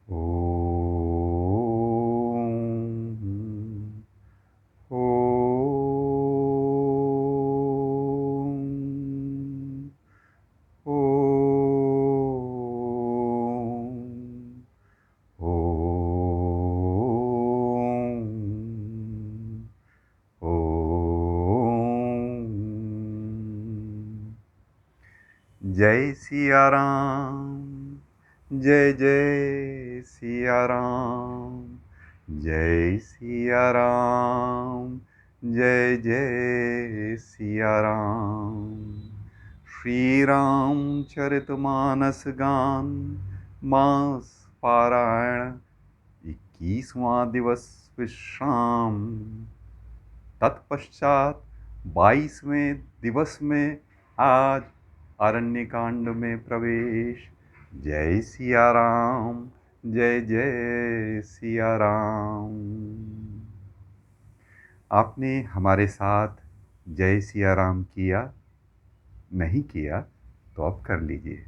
ॐ ॐ ॐ ॐ। जय सिया राम, जय जय सिया राम, जय सिया राम, जय जय सिया राम। श्री रामचरितमानस गान मास पारायण 21वां दिवस विश्राम। तत्पश्चात 22वें दिवस में आज अरण्य कांड में प्रवेश। जय सिया राम, जय जय सिया राम। आपने हमारे साथ जय सिया राम किया? नहीं किया तो अब कर लीजिए।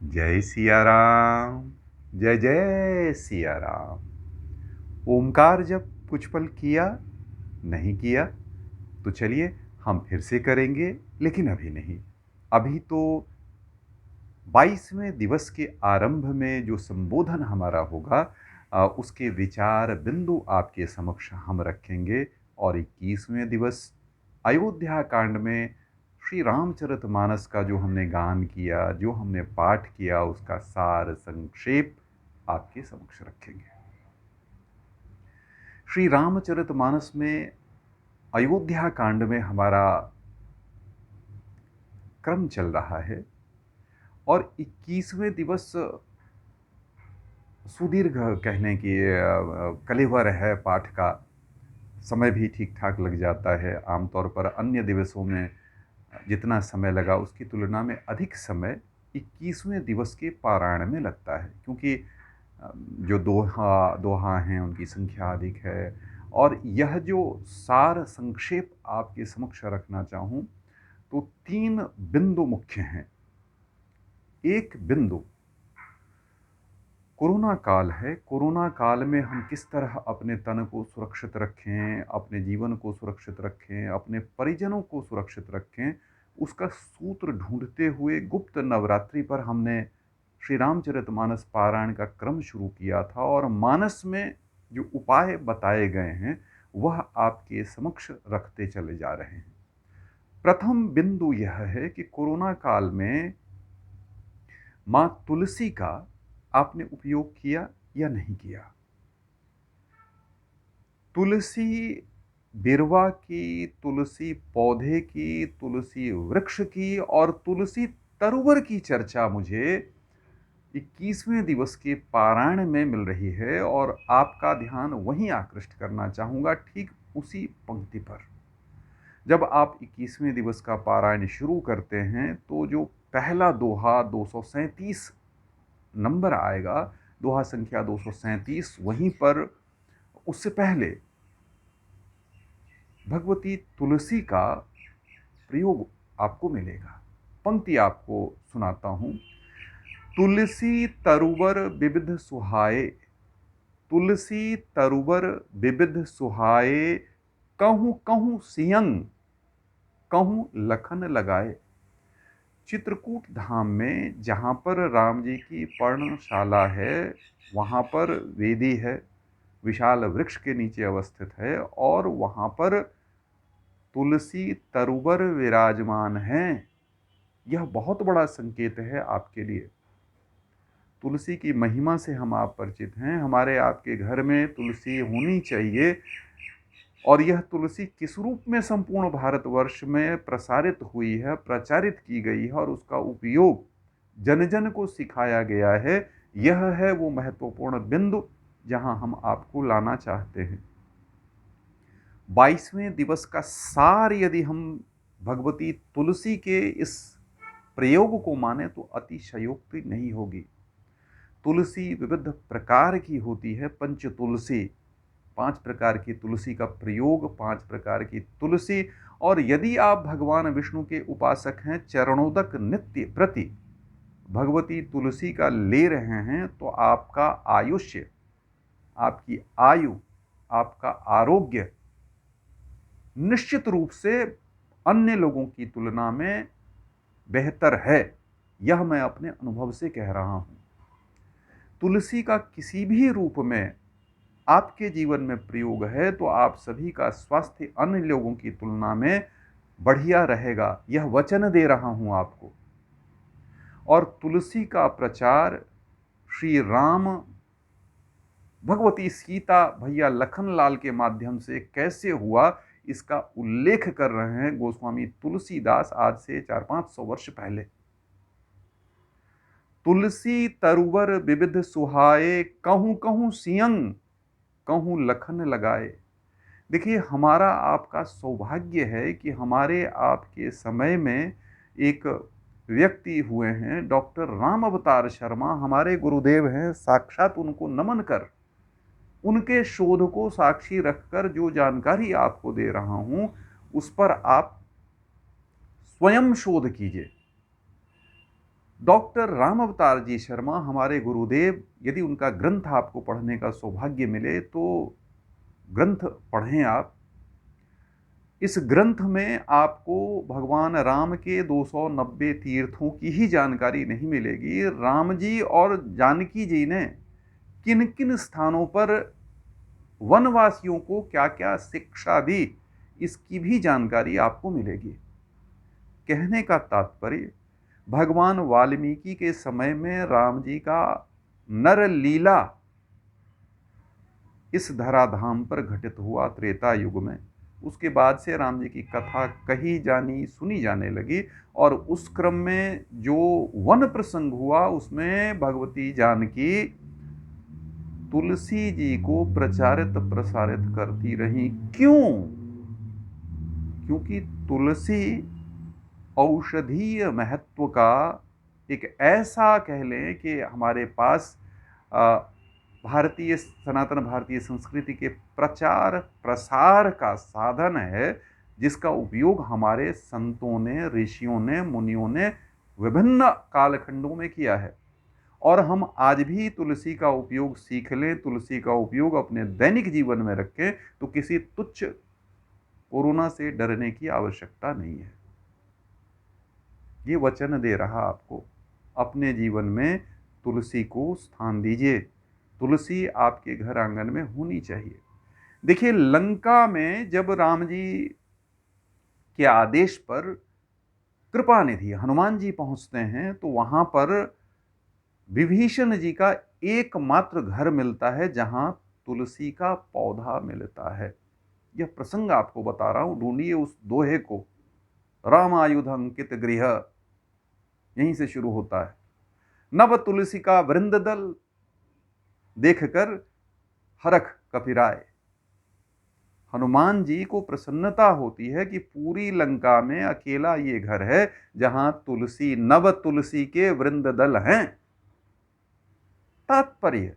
जय सिया राम, जय जय सिया राम। ओमकार जब कुछ पल किया? नहीं किया तो चलिए हम फिर से करेंगे, लेकिन अभी नहीं। अभी तो 22वें दिवस के आरंभ में जो संबोधन हमारा होगा, उसके विचार बिंदु आपके समक्ष हम रखेंगे। और 21वें दिवस अयोध्या कांड में श्री रामचरितमानस का जो हमने गान किया, जो हमने पाठ किया, उसका सार संक्षेप आपके समक्ष रखेंगे। श्री रामचरितमानस में अयोध्या कांड में हमारा क्रम चल रहा है और 21वें दिवस सुदीर्घ कहने की कलेवर है। पाठ का समय भी ठीक ठाक लग जाता है। आमतौर पर अन्य दिवसों में जितना समय लगा उसकी तुलना में अधिक समय 21वें दिवस के पारायण में लगता है, क्योंकि जो दोहा हैं उनकी संख्या अधिक है। और यह जो सार संक्षेप आपके समक्ष रखना चाहूँ तो 3 बिंदु मुख्य हैं। एक बिंदु कोरोना काल है। कोरोना काल में हम किस तरह अपने तन को सुरक्षित रखें, अपने जीवन को सुरक्षित रखें, अपने परिजनों को सुरक्षित रखें, उसका सूत्र ढूंढते हुए गुप्त नवरात्रि पर हमने श्री रामचरितमानस पारायण का क्रम शुरू किया था। और मानस में जो उपाय बताए गए हैं वह आपके समक्ष रखते चले जा रहे हैं। प्रथम बिंदु यह है कि कोरोना काल में माँ तुलसी का आपने उपयोग किया या नहीं किया। तुलसी बिरवा की, तुलसी पौधे की, तुलसी वृक्ष की और तुलसी तरुवर की चर्चा मुझे 21वें दिवस के पारायण में मिल रही है। और आपका ध्यान वहीं आकृष्ट करना चाहूँगा, ठीक उसी पंक्ति पर। जब आप 21वें दिवस का पारायण शुरू करते हैं तो जो पहला दोहा 237 नंबर आएगा, दोहा संख्या 237, वहीं पर उससे पहले भगवती तुलसी का प्रयोग आपको मिलेगा। पंक्ति आपको सुनाता हूं। तुलसी तरुवर विविध सुहाए, तुलसी तरुवर विविध सुहाए, कहूँ कहूँ सियंग, कहूँ लखन लगाए। चित्रकूट धाम में जहाँ पर राम जी की पर्णशाला है, वहाँ पर वेदी है, विशाल वृक्ष के नीचे अवस्थित है और वहाँ पर तुलसी तरुवर विराजमान हैं। यह बहुत बड़ा संकेत है आपके लिए। तुलसी की महिमा से हम आप परिचित हैं। हमारे आपके घर में तुलसी होनी चाहिए। और यह तुलसी किस रूप में संपूर्ण भारतवर्ष में प्रसारित हुई है, प्रचारित की गई है और उसका उपयोग जन जन को सिखाया गया है, यह है वो महत्वपूर्ण बिंदु जहां हम आपको लाना चाहते हैं। 22वें दिवस का सार यदि हम भगवती तुलसी के इस प्रयोग को माने तो अतिशयोक्ति नहीं होगी। तुलसी विविध प्रकार की होती है। पंच तुलसी, 5 प्रकार की तुलसी का प्रयोग, 5 प्रकार की तुलसी। और यदि आप भगवान विष्णु के उपासक हैं, चरणोदक नित्य प्रति भगवती तुलसी का ले रहे हैं तो आपका आयुष्य, आपकी आयु, आपका आरोग्य निश्चित रूप से अन्य लोगों की तुलना में बेहतर है। यह मैं अपने अनुभव से कह रहा हूं। तुलसी का किसी भी रूप में आपके जीवन में प्रयोग है तो आप सभी का स्वास्थ्य अन्य लोगों की तुलना में बढ़िया रहेगा, यह वचन दे रहा हूं आपको। और तुलसी का प्रचार श्री राम, भगवती सीता, भैया लखनलाल के माध्यम से कैसे हुआ, इसका उल्लेख कर रहे हैं गोस्वामी तुलसीदास आज से 400-500 वर्ष पहले। तुलसी तरुवर विविध सुहाए, कहूं कहूं सियंग, कहूं लखन लगाए। देखिए, हमारा आपका सौभाग्य है कि हमारे आपके समय में एक व्यक्ति हुए हैं डॉक्टर राम अवतार शर्मा, हमारे गुरुदेव हैं। साक्षात उनको नमन कर, उनके शोध को साक्षी रखकर जो जानकारी आपको दे रहा हूं उस पर आप स्वयं शोध कीजिए। डॉक्टर राम अवतार जी शर्मा हमारे गुरुदेव, यदि उनका ग्रंथ आपको पढ़ने का सौभाग्य मिले तो ग्रंथ पढ़ें आप। इस ग्रंथ में आपको भगवान राम के 290 तीर्थों की ही जानकारी नहीं मिलेगी, राम जी और जानकी जी ने किन किन स्थानों पर वनवासियों को क्या क्या शिक्षा दी, इसकी भी जानकारी आपको मिलेगी। कहने का तात्पर्य, भगवान वाल्मीकि के समय में राम जी का नर लीला इस धराधाम पर घटित हुआ त्रेता युग में। उसके बाद से राम जी की कथा कही जानी सुनी जाने लगी और उस क्रम में जो वन प्रसंग हुआ उसमें भगवती जानकी तुलसी जी को प्रचारित प्रसारित करती रही। क्यों? क्योंकि तुलसी औषधीय महत्व का एक ऐसा कह लें कि हमारे पास भारतीय सनातन भारतीय संस्कृति के प्रचार प्रसार का साधन है, जिसका उपयोग हमारे संतों ने, ऋषियों ने, मुनियों ने विभिन्न कालखंडों में किया है। और हम आज भी तुलसी का उपयोग सीख लें, तुलसी का उपयोग अपने दैनिक जीवन में रखें तो किसी तुच्छ कोरोना से डरने की आवश्यकता नहीं है। ये वचन दे रहा आपको। अपने जीवन में तुलसी को स्थान दीजिए। तुलसी आपके घर आंगन में होनी चाहिए। देखिए, लंका में जब राम जी के आदेश पर कृपा निधि हनुमान जी पहुंचते हैं तो वहां पर विभीषण जी का एकमात्र घर मिलता है जहां तुलसी का पौधा मिलता है। यह प्रसंग आपको बता रहा हूं, ढूंढिए उस दोहे को। रामायुध अंकित गृह, यहीं से शुरू होता है। नव तुलसी का वृंद दल, देखकर हरख कपिराय। हनुमान जी को प्रसन्नता होती है कि पूरी लंका में अकेला ये घर है जहां तुलसी, नव तुलसी के वृंद दल हैं। तात्पर्य,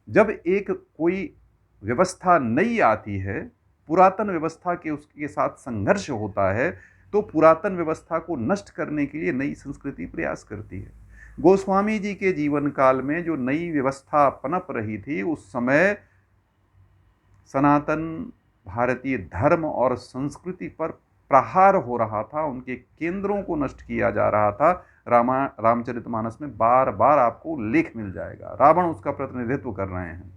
जब एक कोई व्यवस्था नई आती है, पुरातन व्यवस्था के उसके साथ संघर्ष होता है, तो पुरातन व्यवस्था को नष्ट करने के लिए नई संस्कृति प्रयास करती है। गोस्वामी जी के जीवन काल में जो नई व्यवस्था पनप रही थी, उस समय सनातन भारतीय धर्म और संस्कृति पर प्रहार हो रहा था, उनके केंद्रों को नष्ट किया जा रहा था। रामचरितमानस में बार बार आपको उल्लेख मिल जाएगा। रावण उसका प्रतिनिधित्व कर रहे हैं।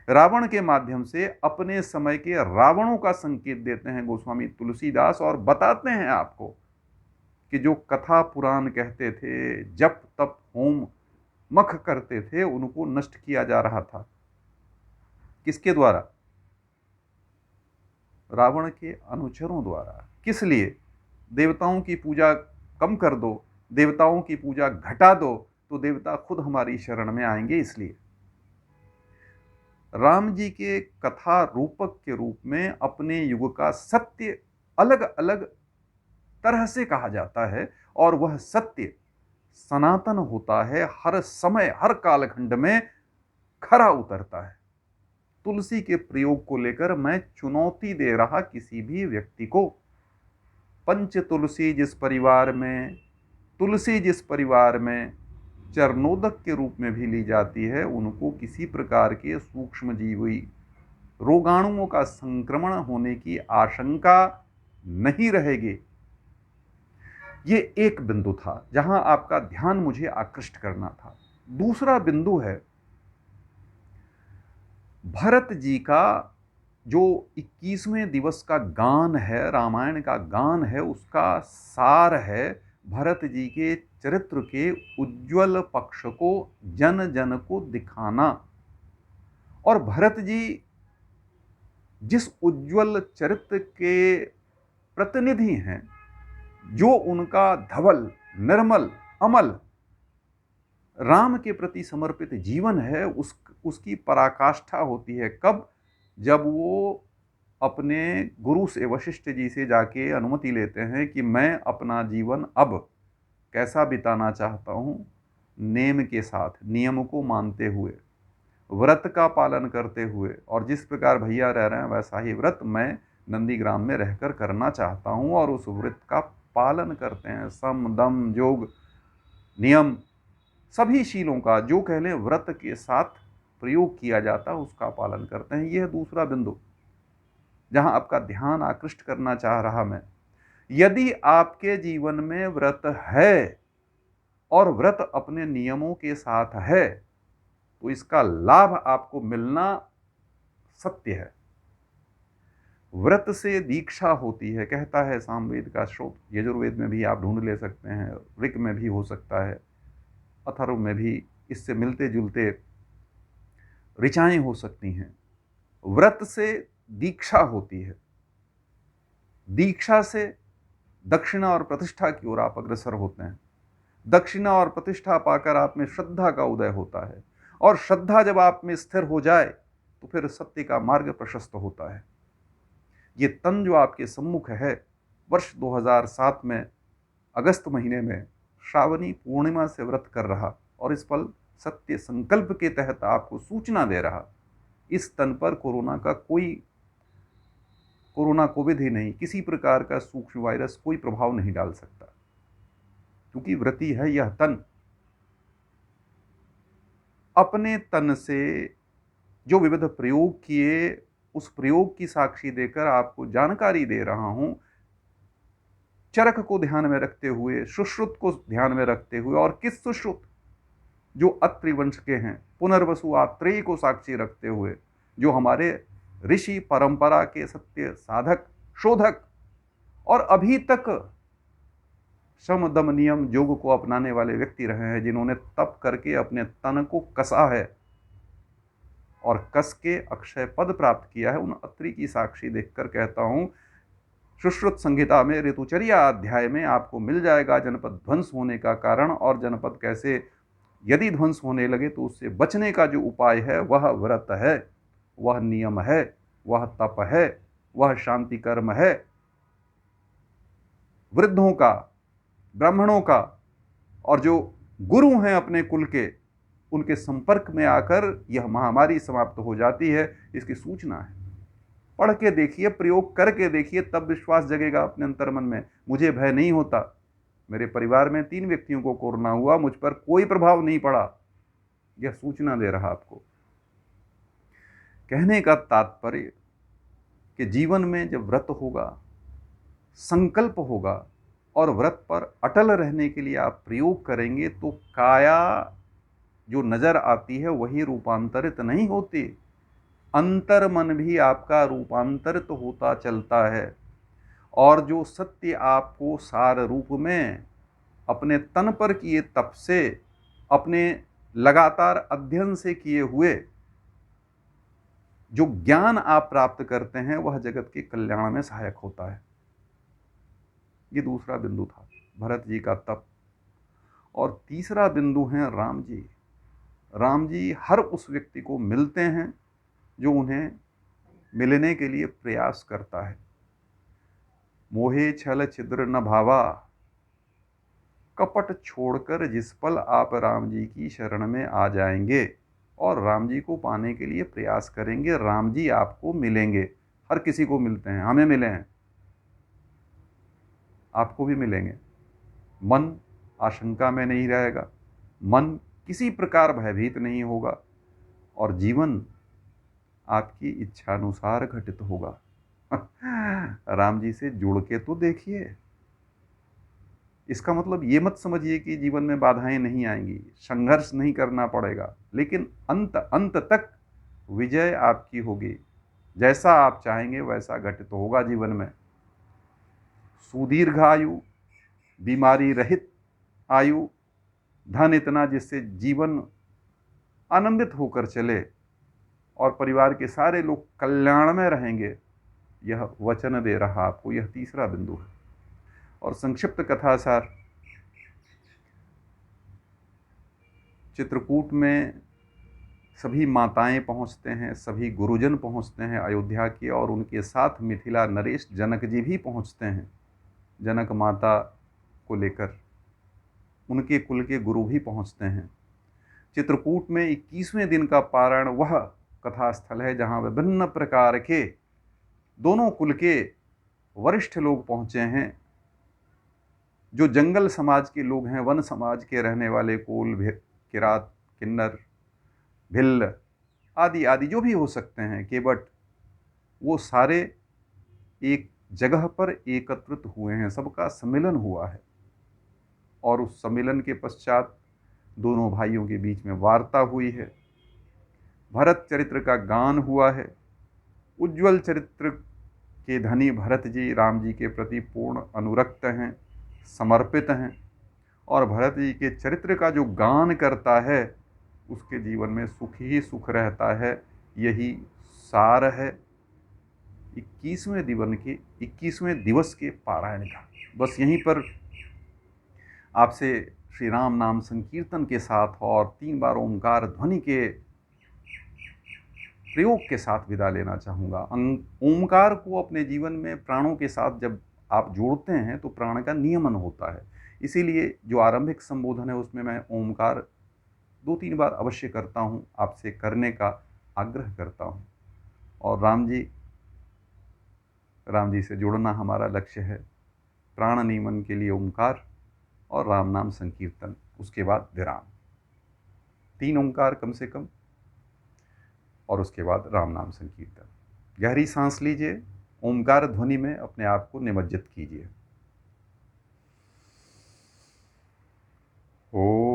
रावण के माध्यम से अपने समय के रावणों का संकेत देते हैं गोस्वामी तुलसीदास और बताते हैं आपको कि जो कथा पुराण कहते थे, जप तप होम मख करते थे, उनको नष्ट किया जा रहा था। किसके द्वारा? रावण के अनुचरों द्वारा। किस लिए? देवताओं की पूजा कम कर दो, देवताओं की पूजा घटा दो तो देवता खुद हमारी शरण में आएंगे। इसलिए राम जी के कथा रूपक के रूप में अपने युग का सत्य अलग अलग तरह से कहा जाता है और वह सत्य सनातन होता है, हर समय हर कालखंड में खरा उतरता है। तुलसी के प्रयोग को लेकर मैं चुनौती दे रहा किसी भी व्यक्ति को। पंच तुलसी जिस परिवार में, तुलसी जिस परिवार में, चरणोदक के रूप में भी ली जाती है, उनको किसी प्रकार के सूक्ष्म जीवी रोगाणुओं का संक्रमण होने की आशंका नहीं रहेगी। ये एक बिंदु था जहां आपका ध्यान मुझे आकृष्ट करना था। दूसरा बिंदु है भरत जी का जो 21वें दिवस का गान है, रामायण का गान है, उसका सार है भरत जी के चरित्र के उज्ज्वल पक्ष को जन जन को दिखाना। और भरत जी जिस उज्ज्वल चरित्र के प्रतिनिधि हैं, जो उनका धवल, निर्मल, अमल राम के प्रति समर्पित जीवन है, उसकी पराकाष्ठा होती है कब? जब वो अपने गुरु से, वशिष्ठ जी से जाके अनुमति लेते हैं कि मैं अपना जीवन अब कैसा बिताना चाहता हूँ, नेम के साथ, नियम को मानते हुए, व्रत का पालन करते हुए, और जिस प्रकार भैया रह रहे हैं वैसा ही व्रत मैं नंदीग्राम में रहकर करना चाहता हूँ। और उस व्रत का पालन करते हैं, सम दम योग नियम सभी शीलों का, जो कह लें व्रत के साथ प्रयोग किया जाता है, उसका पालन करते हैं। यह दूसरा बिंदु जहां आपका ध्यान आकृष्ट करना चाह रहा मैं। यदि आपके जीवन में व्रत है और व्रत अपने नियमों के साथ है, तो इसका लाभ आपको मिलना सत्य है। व्रत से दीक्षा होती है, कहता है सामवेद का श्रोत। यजुर्वेद में भी आप ढूंढ ले सकते हैं, ऋग में भी हो सकता है, अथर्व में भी इससे मिलते जुलते ऋचाएं हो सकती हैं। व्रत से दीक्षा होती है, दीक्षा से दक्षिणा और प्रतिष्ठा की ओर आप अग्रसर होते हैं। दक्षिणा और प्रतिष्ठा पाकर आप में श्रद्धा का उदय होता है, और श्रद्धा जब आप में स्थिर हो जाए तो फिर सत्य का मार्ग प्रशस्त होता है। ये तन जो आपके सम्मुख है, वर्ष 2007 में अगस्त महीने में श्रावणी पूर्णिमा से व्रत कर रहा, और इस पल सत्य संकल्प के तहत आपको सूचना दे रहा, इस तन पर कोरोना कोविड ही नहीं, किसी प्रकार का सूक्ष्म वायरस कोई प्रभाव नहीं डाल सकता, क्योंकि व्रती है यह तन। अपने तन से जो विविध प्रयोग किए, उस प्रयोग की साक्षी देकर आपको जानकारी दे रहा हूं, चरक को ध्यान में रखते हुए, सुश्रुत को ध्यान में रखते हुए। और किस सुश्रुत? जो अत्रि वंश के हैं, पुनर्वसु आत्रेय को साक्षी रखते हुए, जो हमारे ऋषि परंपरा के सत्य साधक, शोधक, और अभी तक शम दम नियम योग को अपनाने वाले व्यक्ति रहे हैं, जिन्होंने तप करके अपने तन को कसा है और कस के अक्षय पद प्राप्त किया है। उन अत्रि की साक्षी देखकर कहता हूं, सुश्रुत संहिता में ऋतुचर्या अध्याय में आपको मिल जाएगा जनपद ध्वंस होने का कारण, और जनपद कैसे यदि ध्वंस होने लगे तो उससे बचने का जो उपाय है, वह व्रत है, वह नियम है, वह तप है, वह शांति कर्म है। वृद्धों का, ब्राह्मणों का, और जो गुरु हैं अपने कुल के, उनके संपर्क में आकर यह महामारी समाप्त हो जाती है, इसकी सूचना है। पढ़ के देखिए, प्रयोग करके देखिए, तब विश्वास जगेगा अपने अंतर्मन में। मुझे भय नहीं होता। मेरे परिवार में 3 व्यक्तियों को कोरोना हुआ, मुझ पर कोई प्रभाव नहीं पड़ा। यह सूचना दे रहा आपको। कहने का तात्पर्य कि जीवन में जब व्रत होगा, संकल्प होगा, और व्रत पर अटल रहने के लिए आप प्रयोग करेंगे, तो काया जो नजर आती है वही रूपांतरित नहीं होती, अंतर मन भी आपका रूपांतरित होता चलता है। और जो सत्य आपको सार रूप में अपने तन पर किए तप से, अपने लगातार अध्ययन से किए हुए जो ज्ञान आप प्राप्त करते हैं, वह जगत के कल्याण में सहायक होता है। ये दूसरा बिंदु था, भरत जी का तप। और तीसरा बिंदु है राम जी। राम जी हर उस व्यक्ति को मिलते हैं जो उन्हें मिलने के लिए प्रयास करता है। मोहे छल छिद्र न भावा, कपट छोड़कर जिस पल आप राम जी की शरण में आ जाएंगे और राम जी को पाने के लिए प्रयास करेंगे, राम जी आपको मिलेंगे। हर किसी को मिलते हैं, हमें मिले हैं, आपको भी मिलेंगे। मन आशंका में नहीं रहेगा, मन किसी प्रकार भयभीत नहीं होगा और जीवन आपकी इच्छानुसार घटित होगा। राम जी से जुड़ के तो देखिए। इसका मतलब ये मत समझिए कि जीवन में बाधाएं नहीं आएंगी, संघर्ष नहीं करना पड़ेगा, लेकिन अंत अंत तक विजय आपकी होगी। जैसा आप चाहेंगे वैसा घटित होगा जीवन में। सुदीर्घ आयु, बीमारी रहित आयु, धन इतना जिससे जीवन आनंदित होकर चले और परिवार के सारे लोग कल्याण में रहेंगे, यह वचन दे रहा आपको। यह तीसरा बिंदु है। और संक्षिप्त कथा सार, चित्रकूट में सभी माताएं पहुंचते हैं, सभी गुरुजन पहुंचते हैं अयोध्या के, और उनके साथ मिथिला नरेश जनक जी भी पहुंचते हैं। जनक माता को लेकर उनके कुल के गुरु भी पहुंचते हैं। चित्रकूट में 21वें दिन का पारायण वह कथा स्थल है जहां विभिन्न प्रकार के दोनों कुल के वरिष्ठ लोग पहुंचे हैं। जो जंगल समाज के लोग हैं, वन समाज के रहने वाले कोल, किरात, किन्नर, भिल्ल आदि आदि जो भी हो सकते हैं, केवट, वो सारे एक जगह पर एकत्रित हुए हैं। सबका सम्मिलन हुआ है और उस सम्मिलन के पश्चात दोनों भाइयों के बीच में वार्ता हुई है। भरत चरित्र का गान हुआ है। उज्ज्वल चरित्र के धनी भरत जी राम जी के प्रति पूर्ण अनुरक्त हैं, समर्पित हैं, और भरत जी के चरित्र का जो गान करता है उसके जीवन में सुख ही सुख रहता है। यही सार है 21वें दिवस के पारायण का। बस यहीं पर आपसे श्री राम नाम संकीर्तन के साथ और 3 बार ओंकार ध्वनि के प्रयोग के साथ विदा लेना चाहूँगा। ओंकार को अपने जीवन में प्राणों के साथ जब आप जोड़ते हैं तो प्राण का नियमन होता है। इसीलिए जो आरंभिक संबोधन है उसमें मैं ओंकार 2-3 बार अवश्य करता हूँ, आपसे करने का आग्रह करता हूँ। और राम जी से जुड़ना हमारा लक्ष्य है। प्राण नियमन के लिए ओंकार और राम नाम संकीर्तन, उसके बाद विराम। 3 ओंकार कम से कम, और उसके बाद राम नाम संकीर्तन। गहरी सांस लीजिए, ओंकार ध्वनि में अपने आप को निमज्जित कीजिए। ओ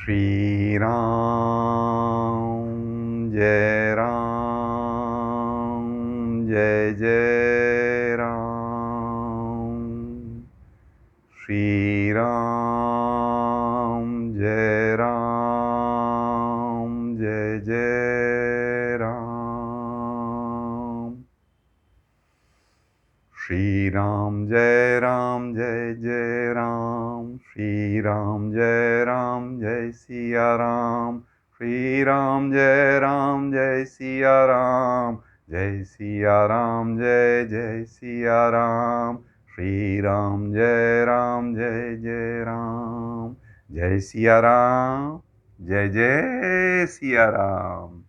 श्री राम जय राम जय जय राम। श्री राम जय राम जय जय राम। श्री राम जय राम जय जय राम। श्री राम जय राम जय सिया राम। श्री राम जय राम जय सिया राम। जय सिया राम जय जय सिया राम। श्री राम जय जय राम, जय सिया राम, जय जय सिया राम।